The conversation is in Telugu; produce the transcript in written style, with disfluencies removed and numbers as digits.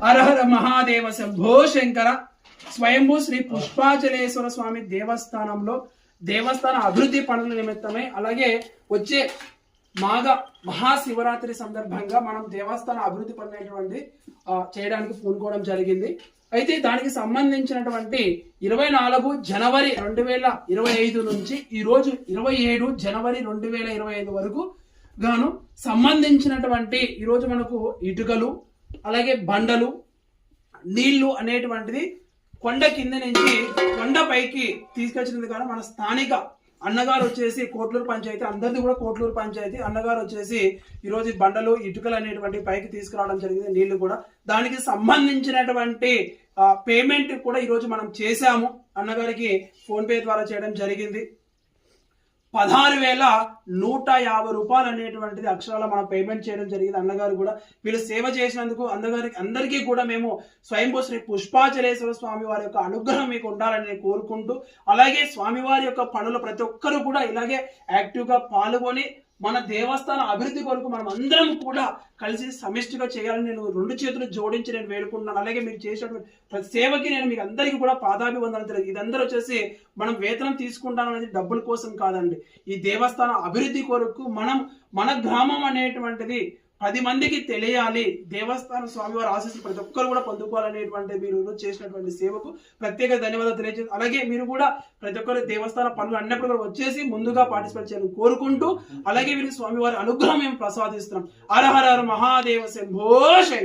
హర హర మహాదేవ శంభో శంకర. స్వయంభూ శ్రీ పుష్పాచలేశ్వర స్వామి దేవస్థానంలో దేవస్థాన అభివృద్ధి పనుల నిమిత్తమై, అలాగే వచ్చే మాఘ మహాశివరాత్రి సందర్భంగా మనం దేవస్థాన అభివృద్ధి పనులు చేయడానికి పూనుకోవడం జరిగింది. అయితే దానికి సంబంధించినటువంటి 24 జనవరి 2025 నుంచి ఈ రోజు 27 జనవరి 2025 వరకు గాను సంబంధించినటువంటి ఈరోజు మనకు ఇటుకలు, అలాగే బండలు, నీళ్లు అనేటువంటిది కొండ కింద నుంచి కొండ పైకి తీసుకొచ్చినది. కానీ మన స్థానిక అన్నగారు వచ్చేసి కోట్లూరు పంచాయతీ, అందరిది కూడా కోట్లూరు పంచాయతీ అన్నగారు వచ్చేసి ఈరోజు బండలు, ఇటుకలు అనేటువంటి పైకి తీసుకురావడం జరిగింది. నీళ్లు కూడా దానికి సంబంధించినటువంటి పేమెంట్ కూడా ఈరోజు మనం చేశాము. అన్నగారికి ఫోన్ పే ద్వారా చేయడం జరిగింది. 16,150 రూపాయలు అనేటువంటిది అక్షరాల మనం పేమెంట్ చేయడం జరిగింది. అన్నగారు కూడా వీళ్ళు సేవ చేసినందుకు అందరికీ కూడా మేము స్వయంభూ శ్రీ పుష్పాచలేశ్వర స్వామి వారి యొక్క అనుగ్రహం మీకు ఉండాలని నేను కోరుకుంటూ, అలాగే స్వామివారి యొక్క పనులు ప్రతి ఒక్కరు కూడా ఇలాగే యాక్టివ్ గా పాల్గొని మన దేవస్థాన అభివృద్ధి కొరకు మనం అందరం కూడా కలిసి సమిష్టిగా చేయాలని నేను 2 చేతులు జోడించి నేను వేడుకుంటున్నాను. అలాగే మీరు చేసినటువంటి ప్రతి సేవకి నేను మీకు అందరికీ కూడా పాదాభివందనం తెలియదు. ఇదందరూ వచ్చేసి మనం వేతనం తీసుకుంటాం అనేది డబ్బుల కోసం కాదండి. ఈ దేవస్థాన అభివృద్ధి కొరకు మన గ్రామం అనేటువంటిది 10 మందికి తెలియాలి, దేవస్థాన స్వామివారి ఆశీస్సులు ప్రతి ఒక్కరు కూడా పొందుకోవాలనేటువంటి మీరు చేసినటువంటి సేవకు ప్రత్యేక ధన్యవాదాలు తెలియజేసి, అలాగే మీరు కూడా ప్రతి ఒక్కరు దేవస్థాన పనులు అన్నప్పుడు కూడా వచ్చేసి ముందుగా పార్టిసిపేట్ చేయాలని కోరుకుంటూ, అలాగే వీరికి స్వామివారి అనుగ్రహం మేము ప్రసాదిస్తున్నాం. హర హర మహాదేవ శంభో శంకర.